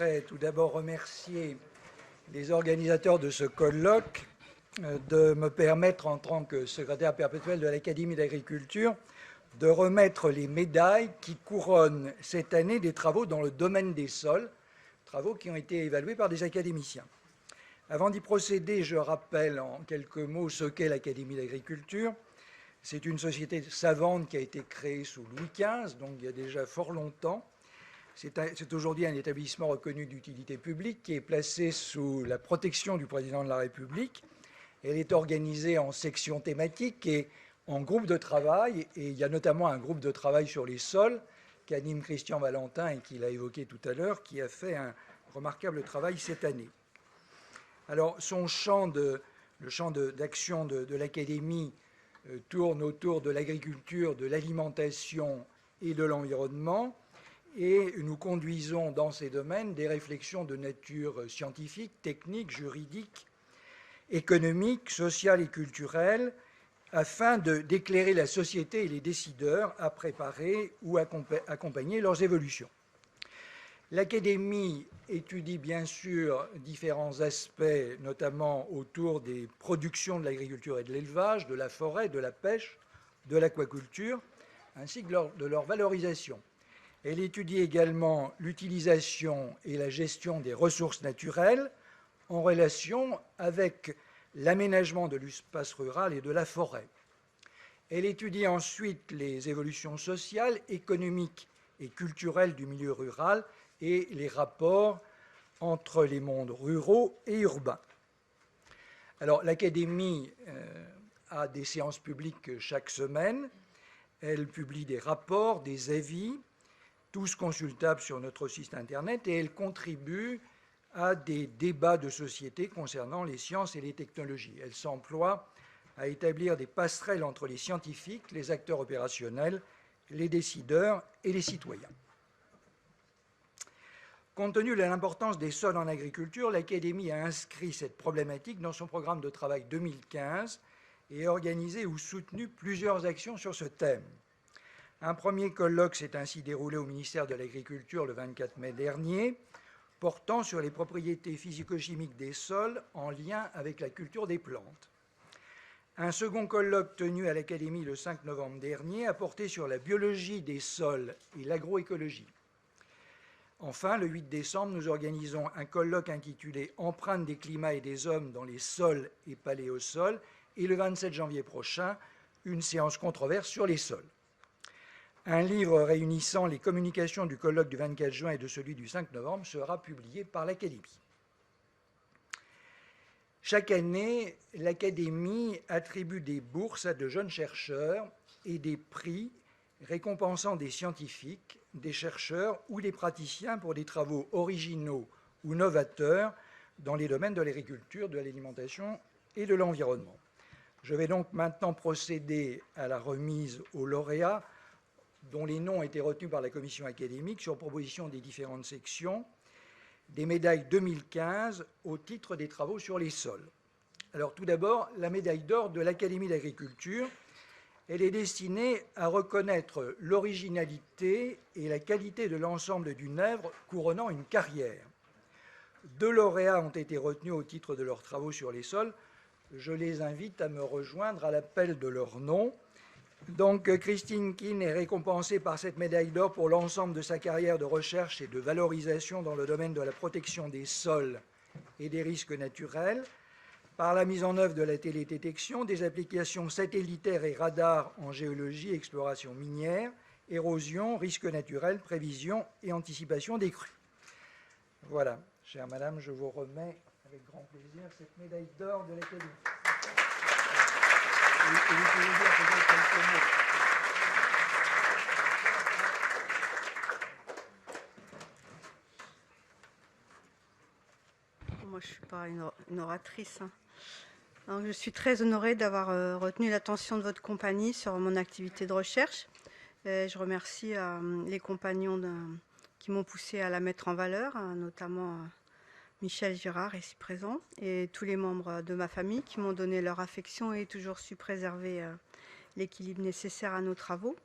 voudrais tout d'abord remercier les organisateurs de ce colloque de me permettre, en tant que secrétaire perpétuel de l'Académie d'agriculture, de remettre les médailles qui couronnent cette année des travaux dans le domaine des sols, travaux qui ont été évalués par des académiciens. Avant d'y procéder, je rappelle en quelques mots ce qu'est l'Académie d'agriculture. C'est une société savante qui a été créée sous Louis XV, donc il y a déjà fort longtemps. C'est aujourd'hui un établissement reconnu d'utilité publique qui est placé sous la protection du président de la République. Elle est organisée en sections thématiques et en groupes de travail. Et il y a notamment un groupe de travail sur les sols qu'anime Christian Valentin et qu'il a évoqué tout à l'heure, qui a fait un remarquable travail cette année. Alors, le champ d'action de l'Académie tourne autour de l'agriculture, de l'alimentation et de l'environnement. Et nous conduisons dans ces domaines des réflexions de nature scientifique, technique, juridique, économique, sociale et culturelle, afin d'éclairer la société et les décideurs à préparer ou accompagner leurs évolutions. L'Académie étudie bien sûr différents aspects, notamment autour des productions de l'agriculture et de l'élevage, de la forêt, de la pêche, de l'aquaculture, ainsi que de leur valorisation. Elle étudie également l'utilisation et la gestion des ressources naturelles en relation avec l'aménagement de l'espace rural et de la forêt. Elle étudie ensuite les évolutions sociales, économiques et culturelles du milieu rural et les rapports entre les mondes ruraux et urbains. Alors, l'Académie a des séances publiques chaque semaine. Elle publie des rapports, des avis, tous consultables sur notre site Internet, et elle contribue à des débats de société concernant les sciences et les technologies. Elle s'emploie à établir des passerelles entre les scientifiques, les acteurs opérationnels, les décideurs et les citoyens. Compte tenu de l'importance des sols en agriculture, l'Académie a inscrit cette problématique dans son programme de travail 2015 et a organisé ou soutenu plusieurs actions sur ce thème. Un premier colloque s'est ainsi déroulé au ministère de l'Agriculture le 24 mai dernier, portant sur les propriétés physico-chimiques des sols en lien avec la culture des plantes. Un second colloque tenu à l'Académie le 5 novembre dernier a porté sur la biologie des sols et l'agroécologie. Enfin, le 8 décembre, nous organisons un colloque intitulé « Empreintes des climats et des hommes dans les sols et paléosols » et le 27 janvier prochain, une séance controverse sur les sols. Un livre réunissant les communications du colloque du 24 juin et de celui du 5 novembre sera publié par l'Académie. Chaque année, l'Académie attribue des bourses à de jeunes chercheurs et des prix récompensant des scientifiques, des chercheurs ou des praticiens pour des travaux originaux ou novateurs dans les domaines de l'agriculture, de l'alimentation et de l'environnement. Je vais donc maintenant procéder à la remise aux lauréats dont les noms ont été retenus par la commission académique sur proposition des différentes sections, des médailles 2015 au titre des travaux sur les sols. Alors tout d'abord, la médaille d'or de l'Académie d'agriculture. Elle est destinée à reconnaître l'originalité et la qualité de l'ensemble d'une œuvre couronnant une carrière. 2 lauréats ont été retenus au titre de leurs travaux sur les sols. Je les invite à me rejoindre à l'appel de leur nom. Donc, Christine Keane est récompensée par cette médaille d'or pour l'ensemble de sa carrière de recherche et de valorisation dans le domaine de la protection des sols et des risques naturels, par la mise en œuvre de la télédétection, des applications satellitaires et radars en géologie, exploration minière, érosion, risques naturels, prévision et anticipation des crues. Voilà, chère madame, je vous remets avec grand plaisir cette médaille d'or de l'Académie. Et vous pouvez dire peut-être quelques mots. Moi, je ne suis pas une oratrice. Donc, je suis très honorée d'avoir retenu l'attention de votre compagnie sur mon activité de recherche. Je remercie les compagnons qui m'ont poussé à la mettre en valeur, notamment Michel Girard, ici présent, et tous les membres de ma famille qui m'ont donné leur affection et toujours su préserver l'équilibre nécessaire à nos travaux.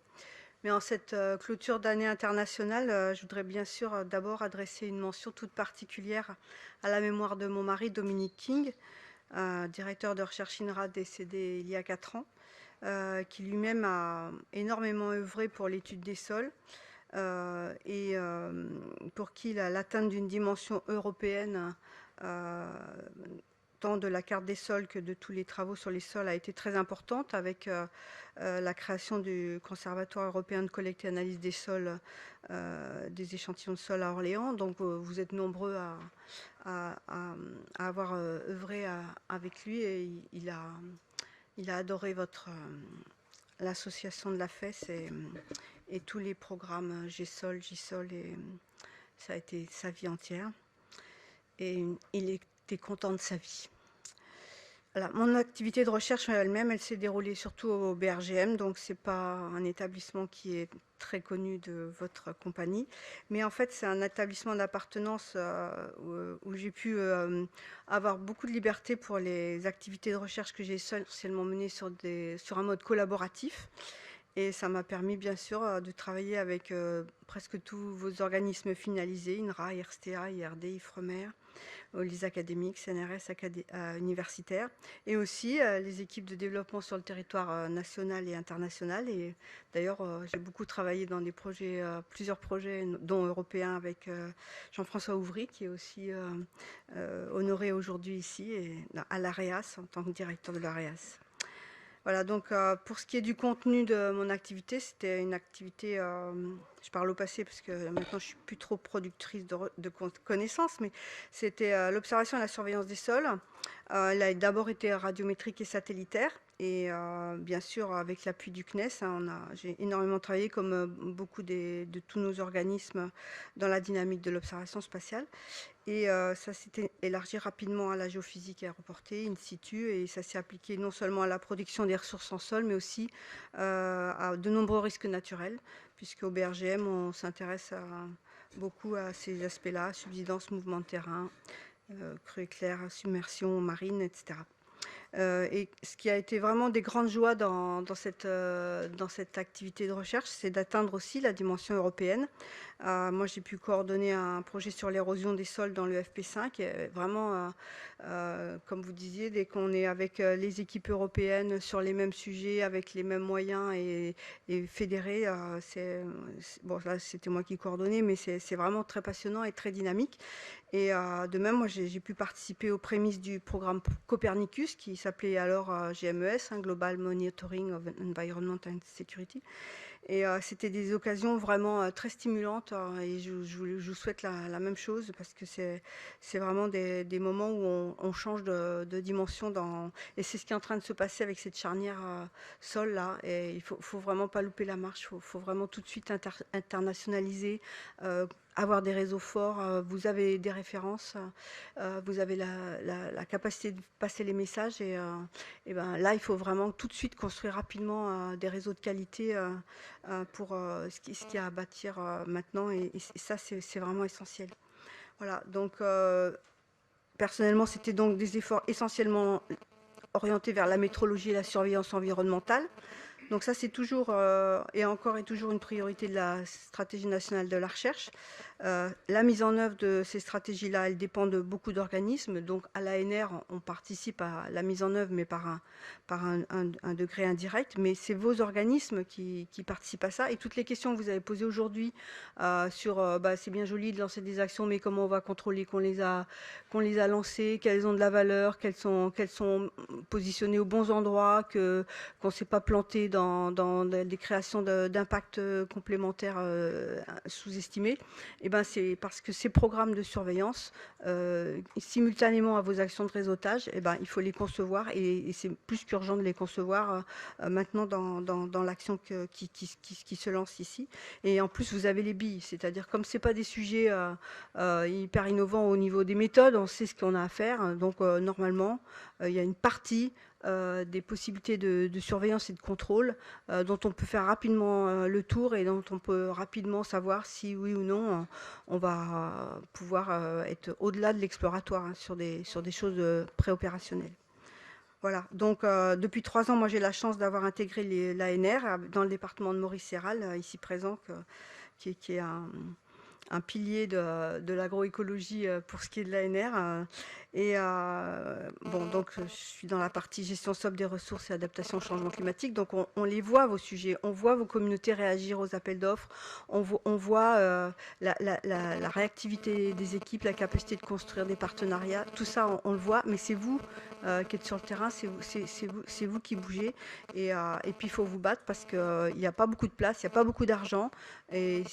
Mais en cette clôture d'année internationale, je voudrais bien sûr d'abord adresser une mention toute particulière à la mémoire de mon mari, Dominique King, directeur de recherche INRA décédé il y a 4 ans, qui lui-même a énormément œuvré pour l'étude des sols et pour qui l'atteinte d'une dimension européenne tant de la carte des sols que de tous les travaux sur les sols a été très importante, avec la création du Conservatoire européen de collecte et analyse des sols, des échantillons de sols à Orléans. Donc vous êtes nombreux à avoir œuvré avec lui, et il a adoré l'association de la FES et tous les programmes GSOL, JSOL, et ça a été sa vie entière. Et il était content de sa vie. Voilà, mon activité de recherche elle-même, elle s'est déroulée surtout au BRGM, donc c'est pas un établissement qui est très connu de votre compagnie, mais en fait c'est un établissement d'appartenance où j'ai pu avoir beaucoup de liberté pour les activités de recherche que j'ai essentiellement menées sur un mode collaboratif. Et ça m'a permis, bien sûr, de travailler avec presque tous vos organismes finalisés, INRA, IRSTEA, IRD, IFREMER, les académiques, CNRS universitaires, et aussi les équipes de développement sur le territoire national et international. Et d'ailleurs, j'ai beaucoup travaillé dans des projets, plusieurs projets, dont européens, avec Jean-François Ouvry, qui est aussi honoré aujourd'hui ici, et à l'AREAS, en tant que directeur de l'AREAS. Voilà, donc pour ce qui est du contenu de mon activité, c'était une activité, je parle au passé parce que maintenant je ne suis plus trop productrice de connaissances, mais c'était l'observation et la surveillance des sols. Elle a d'abord été radiométrique et satellitaire, et bien sûr avec l'appui du CNES, j'ai énormément travaillé, comme beaucoup de tous nos organismes, dans la dynamique de l'observation spatiale. Et ça s'était élargi rapidement à la géophysique aéroportée, in situ, et ça s'est appliqué non seulement à la production des ressources en sol, mais aussi à de nombreux risques naturels, puisqu'au BRGM, on s'intéresse beaucoup à ces aspects-là: subsidence, mouvement de terrain, crue éclair, submersion marine, etc. Et ce qui a été vraiment des grandes joies dans cette activité de recherche, c'est d'atteindre aussi la dimension européenne. Moi, j'ai pu coordonner un projet sur l'érosion des sols dans le FP5. Et vraiment, comme vous disiez, dès qu'on est avec les équipes européennes sur les mêmes sujets, avec les mêmes moyens et fédérés, bon, là, c'était moi qui coordonnais, mais c'est vraiment très passionnant et très dynamique. Et de même, moi, j'ai pu participer aux prémices du programme Copernicus, qui s'appelait alors GMES, Global Monitoring of Environment and Security. Et c'était des occasions vraiment très stimulantes, et je vous souhaite la même chose, parce que c'est vraiment des moments où on change de dimension, et c'est ce qui est en train de se passer avec cette charnière sol là. Et il faut vraiment pas louper la marche, faut vraiment tout de suite internationaliser, avoir des réseaux forts. Vous avez des références, vous avez la capacité de passer les messages, et ben là il faut vraiment tout de suite construire rapidement des réseaux de qualité pour ce qui a à bâtir maintenant, et ça c'est vraiment essentiel. Voilà, donc personnellement c'était donc des efforts essentiellement orientés vers la métrologie et la surveillance environnementale. Donc ça, c'est toujours et encore et toujours une priorité de la stratégie nationale de la recherche. La mise en œuvre de ces stratégies-là, elle dépend de beaucoup d'organismes. Donc à l'ANR, on participe à la mise en œuvre, mais par un degré indirect. Mais c'est vos organismes qui participent à ça. Et toutes les questions que vous avez posées aujourd'hui sur c'est bien joli de lancer des actions, mais comment on va contrôler qu'on les a lancées, qu'elles ont de la valeur, qu'elles sont positionnées aux bons endroits, qu'on ne s'est pas planté dans des créations d'impact complémentaires sous-estimés. Et ben c'est parce que ces programmes de surveillance, simultanément à vos actions de réseautage, et ben il faut les concevoir, et c'est plus qu'urgent de les concevoir maintenant dans l'action qui se lance ici. Et en plus, vous avez les billes, c'est-à-dire, comme c'est pas des sujets hyper innovants au niveau des méthodes, on sait ce qu'on a à faire. Donc normalement, il y a une partie des possibilités de surveillance et de contrôle dont on peut faire rapidement le tour, et dont on peut rapidement savoir si oui ou non on va pouvoir être au-delà de l'exploratoire, sur des choses préopérationnelles. Voilà, donc depuis 3 ans, moi j'ai la chance d'avoir intégré l'ANR dans le département de Maurice Serral, ici présent, qui est un pilier de l'agroécologie pour ce qui est de l'ANR. Bon, donc je suis dans la partie gestion sobre des ressources et adaptation au changement climatique. Donc on les voit, vos sujets, on voit vos communautés réagir aux appels d'offres, on voit la réactivité des équipes, la capacité de construire des partenariats, tout ça on le voit, mais c'est vous qui êtes sur le terrain, c'est vous qui bougez. Et puis il faut vous battre parce qu'il n'y a pas beaucoup de place, il n'y a pas beaucoup d'argent. Et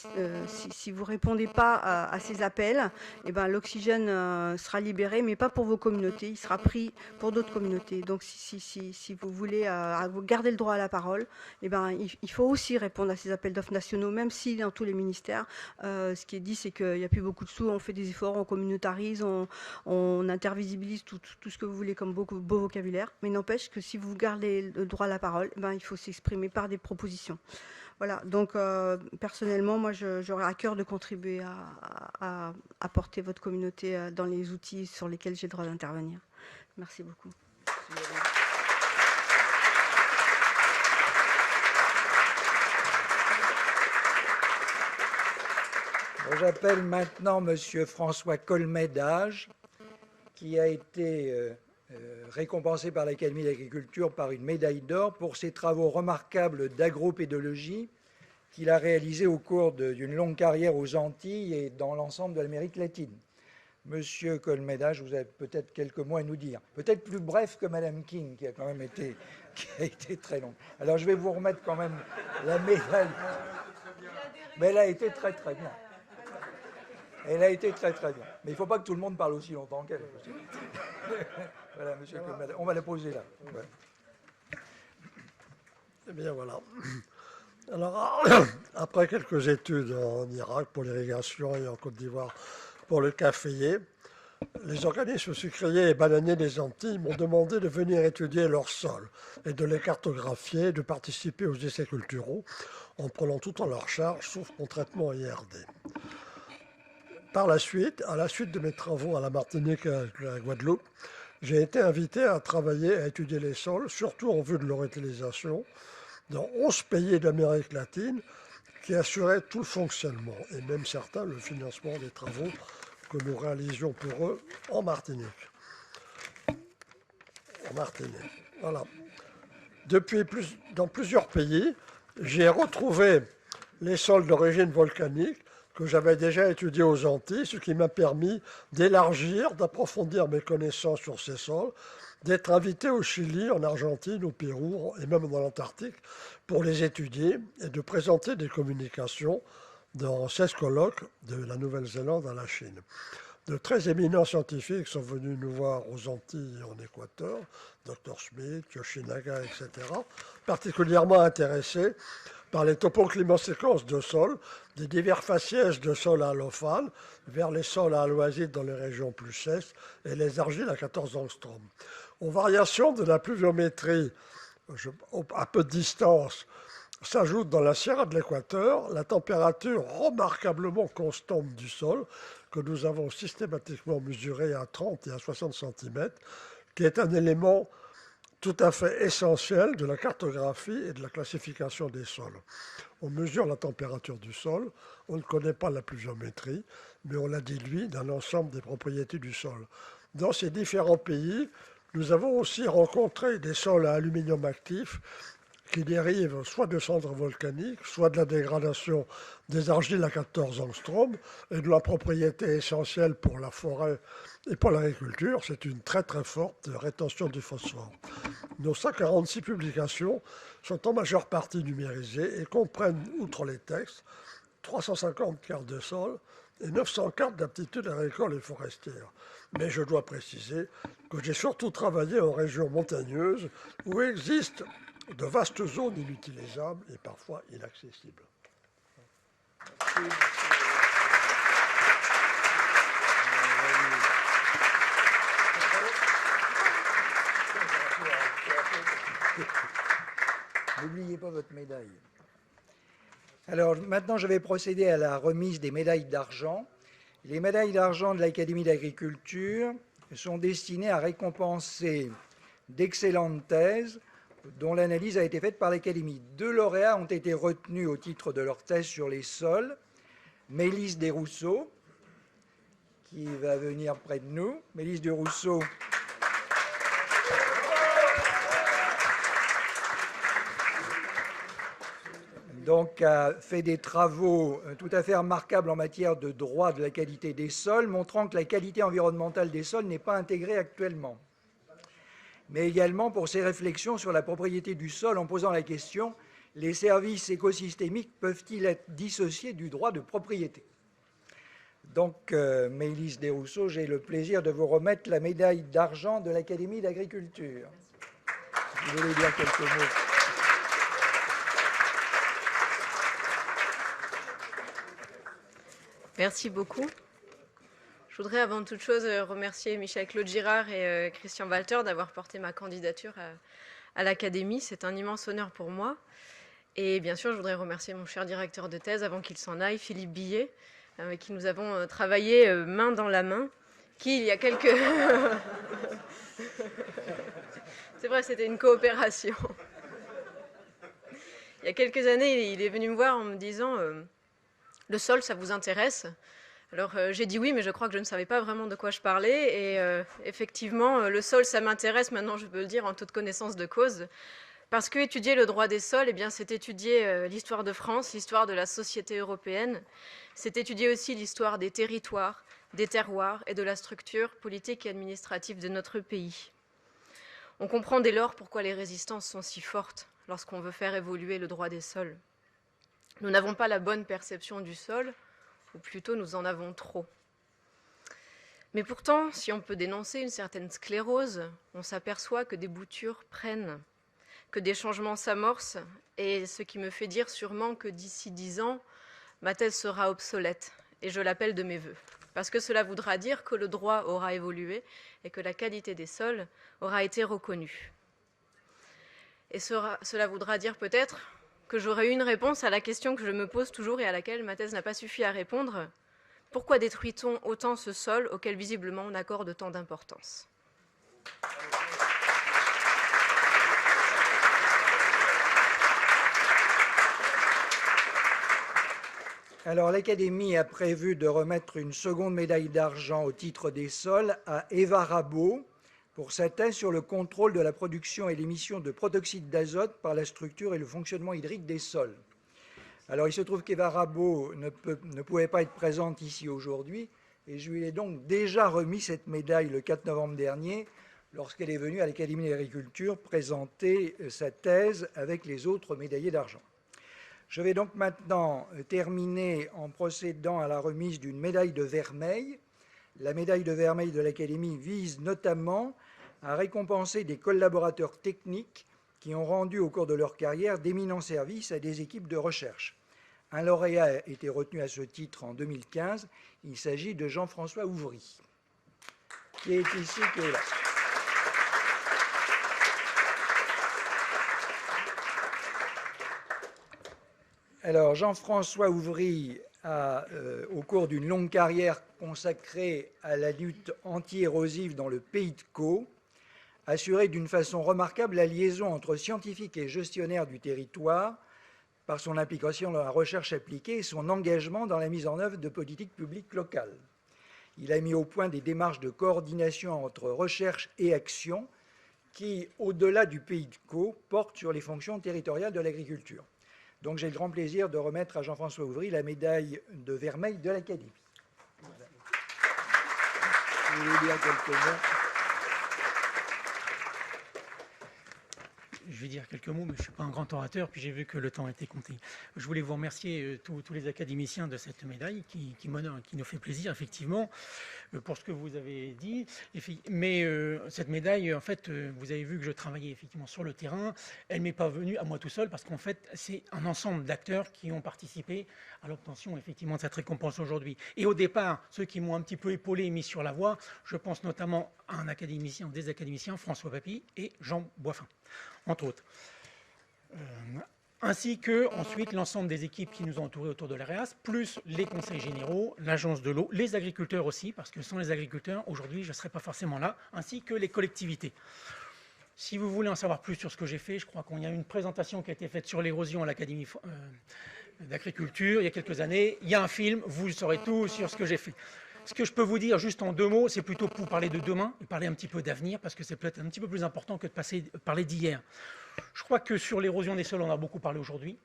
si vous ne répondez pas à ces appels, eh ben, l'oxygène sera libéré, mais pas pour vos communautés, il sera pris pour d'autres communautés. Donc si vous voulez garder le droit à la parole, eh ben, il faut aussi répondre à ces appels d'offres nationaux, même si dans tous les ministères, ce qui est dit, c'est qu'il n'y a plus beaucoup de sous, on fait des efforts, on communautarise, on intervisibilise tout ce que vous voulez comme beau vocabulaire, mais n'empêche que si vous gardez le droit à la parole, eh ben, il faut s'exprimer par des propositions. Voilà, donc personnellement, moi, j'aurais à cœur de contribuer à apporter votre communauté dans les outils sur lesquels j'ai le droit d'intervenir. Merci beaucoup. J'appelle maintenant Monsieur François Colmet-Dage, qui a été récompensé par l'Académie d'agriculture par une médaille d'or pour ses travaux remarquables d'agropédologie qu'il a réalisés au cours d'une longue carrière aux Antilles et dans l'ensemble de l'Amérique latine. Monsieur Colmet-Dage, vous avez peut-être quelques mots à nous dire. Peut-être plus bref que Madame King, qui a quand même été très longue. Alors je vais vous remettre quand même la médaille. Mais elle a été très très bien. Elle a été très très bien. Mais il ne faut pas que tout le monde parle aussi longtemps qu'elle. Voilà, monsieur Colmet-Dage. On va la poser là. Ouais. Eh bien voilà. Alors, après quelques études en Irak pour l'irrigation et en Côte d'Ivoire pour le caféier, les organismes sucriers et bananiers des Antilles m'ont demandé de venir étudier leur sol et de les cartographier et de participer aux essais culturaux en prenant tout en leur charge, sauf mon traitement IRD. Par la suite, à la suite de mes travaux à la Martinique et à la Guadeloupe, j'ai été invité à travailler, à étudier les sols, surtout en vue de leur utilisation, dans 11 pays d'Amérique latine qui assuraient tout le fonctionnement, et même certains le financement des travaux que nous réalisions pour eux en Martinique. Voilà. Dans plusieurs pays, j'ai retrouvé les sols d'origine volcanique que j'avais déjà étudiés aux Antilles, ce qui m'a permis d'élargir, d'approfondir mes connaissances sur ces sols, d'être invité au Chili, en Argentine, au Pérou et même dans l'Antarctique pour les étudier et de présenter des communications dans 16 colloques de la Nouvelle-Zélande à la Chine. De très éminents scientifiques sont venus nous voir aux Antilles et en Équateur, Dr Schmidt, Yoshinaga, etc., particulièrement intéressés par les topoclimoséquences de sol, des divers faciès de sol à allophane vers les sols à alloisides dans les régions plus sèches et les argiles à 14 angstroms. Aux variations de la pluviométrie à peu de distance s'ajoute dans la Sierra de l'Équateur la température remarquablement constante du sol que nous avons systématiquement mesurée à 30 et à 60 cm, qui est un élément tout à fait essentiel de la cartographie et de la classification des sols. On mesure la température du sol, on ne connaît pas la pluviométrie, mais on la déduit d'un ensemble des propriétés du sol. Dans ces différents pays, nous avons aussi rencontré des sols à aluminium actif qui dérivent soit de cendres volcaniques, soit de la dégradation des argiles à 14 angstroms et de la propriété essentielle pour la forêt et pour l'agriculture, c'est une très très forte rétention du phosphore. Nos 146 publications sont en majeure partie numérisées et comprennent, outre les textes, 350 cartes de sol et 900 cartes d'aptitude agricole et forestière. Mais je dois préciser que j'ai surtout travaillé en régions montagneuses où existent de vastes zones inutilisables et parfois inaccessibles. N'oubliez pas votre médaille. Alors maintenant, je vais procéder à la remise des médailles d'argent. Les médailles d'argent de l'Académie d'agriculture sont destinées à récompenser d'excellentes thèses dont l'analyse a été faite par l'Académie. 2 lauréats ont été retenus au titre de leur thèse sur les sols. Mélisse Desrousseaux, qui va venir près de nous. Mélisse Desrousseaux donc a fait des travaux tout à fait remarquables en matière de droit de la qualité des sols, montrant que la qualité environnementale des sols n'est pas intégrée actuellement. Mais également pour ses réflexions sur la propriété du sol en posant la question « Les services écosystémiques peuvent-ils être dissociés du droit de propriété ?» Donc, Mélisse Desrousseaux, j'ai le plaisir de vous remettre la médaille d'argent de l'Académie d'agriculture. Si vous voulez dire quelques mots. Merci beaucoup. Je voudrais avant toute chose remercier Michel-Claude Girard et Christian Walter d'avoir porté ma candidature à l'Académie. C'est un immense honneur pour moi. Et bien sûr, je voudrais remercier mon cher directeur de thèse, avant qu'il s'en aille, Philippe Billet, avec qui nous avons travaillé main dans la main, qui, il y a quelques... C'est vrai, c'était une coopération. Il y a quelques années, il est venu me voir en me disant le sol, ça vous intéresse ? Alors j'ai dit oui, mais je crois que je ne savais pas vraiment de quoi je parlais. Et effectivement, le sol, ça m'intéresse, maintenant je peux le dire en toute connaissance de cause. Parce que étudier le droit des sols, eh bien, c'est étudier l'histoire de France, l'histoire de la société européenne. C'est étudier aussi l'histoire des territoires, des terroirs et de la structure politique et administrative de notre pays. On comprend dès lors pourquoi les résistances sont si fortes lorsqu'on veut faire évoluer le droit des sols. Nous n'avons pas la bonne perception du sol, ou plutôt nous en avons trop. Mais pourtant, si on peut dénoncer une certaine sclérose, on s'aperçoit que des boutures prennent, que des changements s'amorcent, et ce qui me fait dire sûrement que d'ici 10 ans, ma thèse sera obsolète, et je l'appelle de mes vœux. Parce que cela voudra dire que le droit aura évolué et que la qualité des sols aura été reconnue. Et cela voudra dire peut-être que j'aurai une réponse à la question que je me pose toujours et à laquelle ma thèse n'a pas suffi à répondre. Pourquoi détruit-on autant ce sol auquel visiblement on accorde tant d'importance ? Alors, l'Académie a prévu de remettre une seconde médaille d'argent au titre des sols à Eva Rabault pour sa thèse sur le contrôle de la production et l'émission de protoxyde d'azote par la structure et le fonctionnement hydrique des sols. Alors, il se trouve qu'Eva Rabault ne pouvait pas être présente ici aujourd'hui, et je lui ai donc déjà remis cette médaille le 4 novembre dernier, lorsqu'elle est venue à l'Académie d'agriculture présenter sa thèse avec les autres médaillés d'argent. Je vais donc maintenant terminer en procédant à la remise d'une médaille de vermeil. La médaille de vermeil de l'Académie vise notamment à récompenser des collaborateurs techniques qui ont rendu au cours de leur carrière d'éminents services à des équipes de recherche. Un lauréat a été retenu à ce titre en 2015. Il s'agit de Jean-François Ouvry, qui est ici, qui est là. Alors, Jean-François Ouvry a, au cours d'une longue carrière consacrée à la lutte anti-érosive dans le pays de Caux, assuré d'une façon remarquable la liaison entre scientifiques et gestionnaires du territoire par son implication dans la recherche appliquée et son engagement dans la mise en œuvre de politiques publiques locales. Il a mis au point des démarches de coordination entre recherche et action qui, au-delà du pays de Caux, portent sur les fonctions territoriales de l'agriculture. Donc j'ai le grand plaisir de remettre à Jean-François Ouvry la médaille de vermeil de l'Académie. Je voulais dire quelques mots. Je vais dire quelques mots, mais je ne suis pas un grand orateur, puis j'ai vu que le temps était compté. Je voulais vous remercier tous les académiciens de cette médaille qui nous fait plaisir, effectivement, pour ce que vous avez dit. Mais cette médaille, en fait, vous avez vu que je travaillais effectivement sur le terrain. Elle ne m'est pas venue à moi tout seul, parce qu'en fait, c'est un ensemble d'acteurs qui ont participé à l'obtention, effectivement, de cette récompense aujourd'hui. Et au départ, ceux qui m'ont un petit peu épaulé et mis sur la voie, je pense notamment à un académicien, des académiciens, François Papy et Jean Boiffin, entre autres. Ainsi que ensuite l'ensemble des équipes qui nous ont entourés autour de l'AREAS, plus les conseils généraux, l'agence de l'eau, les agriculteurs aussi, parce que sans les agriculteurs, aujourd'hui, je ne serais pas forcément là, ainsi que les collectivités. Si vous voulez en savoir plus sur ce que j'ai fait, je crois qu'il y a une présentation qui a été faite sur l'érosion à l'Académie d'agriculture il y a quelques années. Il y a un film, vous saurez tout sur ce que j'ai fait. Ce que je peux vous dire juste en 2 mots, c'est plutôt pour parler de demain et parler un petit peu d'avenir, parce que c'est peut-être un petit peu plus important que de parler d'hier. Je crois que sur l'érosion des sols, on a beaucoup parlé aujourd'hui.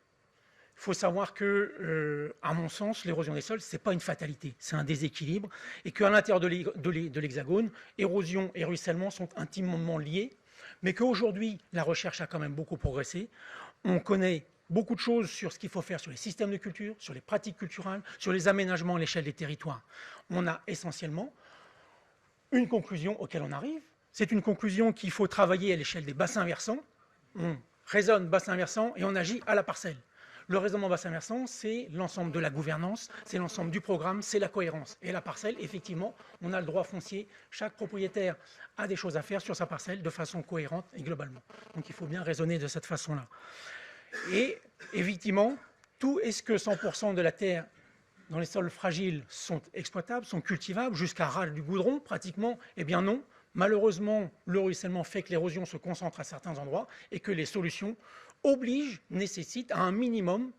Il faut savoir que, à mon sens, l'érosion des sols, ce n'est pas une fatalité, c'est un déséquilibre, et qu'à l'intérieur de l'Hexagone, érosion et ruissellement sont intimement liés, mais qu'aujourd'hui, la recherche a quand même beaucoup progressé. On connaît beaucoup de choses sur ce qu'il faut faire sur les systèmes de culture, sur les pratiques culturelles, sur les aménagements à l'échelle des territoires. On a essentiellement une conclusion auquel on arrive. C'est une conclusion qu'il faut travailler à l'échelle des bassins versants. On raisonne bassin versant et on agit à la parcelle. Le raisonnement bassin versant, c'est l'ensemble de la gouvernance, c'est l'ensemble du programme, c'est la cohérence. Et la parcelle, effectivement, on a le droit foncier. Chaque propriétaire a des choses à faire sur sa parcelle de façon cohérente et globalement. Donc il faut bien raisonner de cette façon-là. Et effectivement, est-ce que 100% de la terre dans les sols fragiles sont exploitables, sont cultivables, jusqu'à ras du goudron pratiquement? Eh bien non. Malheureusement, le ruissellement fait que l'érosion se concentre à certains endroits et que les solutions nécessitent à un minimum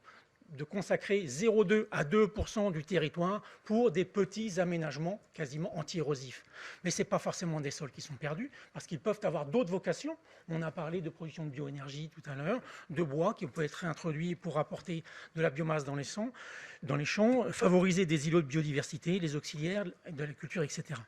de consacrer 0,2 à 2% du territoire pour des petits aménagements quasiment anti-érosifs. Mais ce n'est pas forcément des sols qui sont perdus, parce qu'ils peuvent avoir d'autres vocations. On a parlé de production de bioénergie tout à l'heure, de bois qui peut être réintroduit pour apporter de la biomasse dans les champs, favoriser des îlots de biodiversité, les auxiliaires de la culture, etc.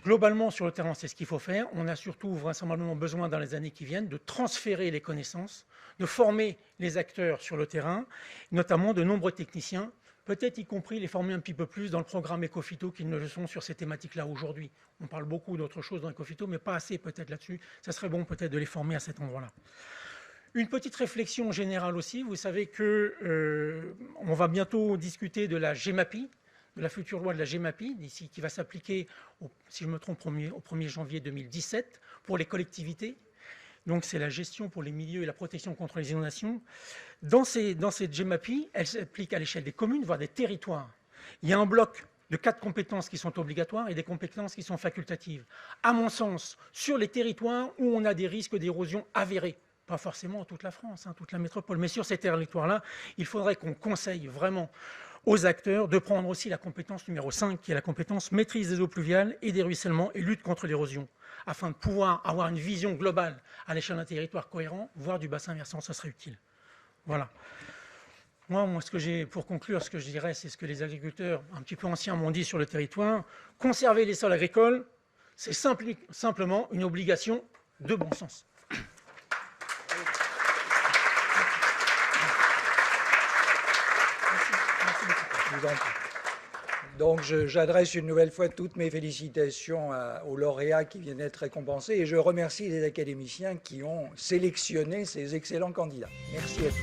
Globalement, sur le terrain, c'est ce qu'il faut faire. On a surtout vraisemblablement besoin, dans les années qui viennent, de transférer les connaissances, de former les acteurs sur le terrain, notamment de nombreux techniciens, peut-être y compris les former un petit peu plus dans le programme Ecophyto qu'ils ne le sont sur ces thématiques-là aujourd'hui. On parle beaucoup d'autres choses dans Ecophyto, mais pas assez peut-être là-dessus. Ça serait bon peut-être de les former à cet endroit-là. Une petite réflexion générale aussi. Vous savez qu'on va bientôt discuter de la GEMAPI, de la future loi de la GEMAPI, d'ici, qui va s'appliquer, si je me trompe, au 1er janvier 2017, pour les collectivités. Donc c'est la gestion pour les milieux et la protection contre les inondations. Dans cette GEMAPI, elle s'applique à l'échelle des communes, voire des territoires. Il y a un bloc de 4 compétences qui sont obligatoires et des compétences qui sont facultatives. À mon sens, sur les territoires où on a des risques d'érosion avérés, pas forcément toute la France, toute la métropole, mais sur ces territoires-là, il faudrait qu'on conseille vraiment aux acteurs de prendre aussi la compétence numéro 5, qui est la compétence maîtrise des eaux pluviales et des ruissellements et lutte contre l'érosion, afin de pouvoir avoir une vision globale à l'échelle d'un territoire cohérent, voire du bassin versant, ça serait utile. Voilà. Moi, pour conclure, ce que je dirais, c'est ce que les agriculteurs un petit peu anciens m'ont dit sur le territoire. Conserver les sols agricoles, c'est simplement une obligation de bon sens. Donc j'adresse une nouvelle fois toutes mes félicitations aux lauréats qui viennent d'être récompensés et je remercie les académiciens qui ont sélectionné ces excellents candidats. Merci à tous.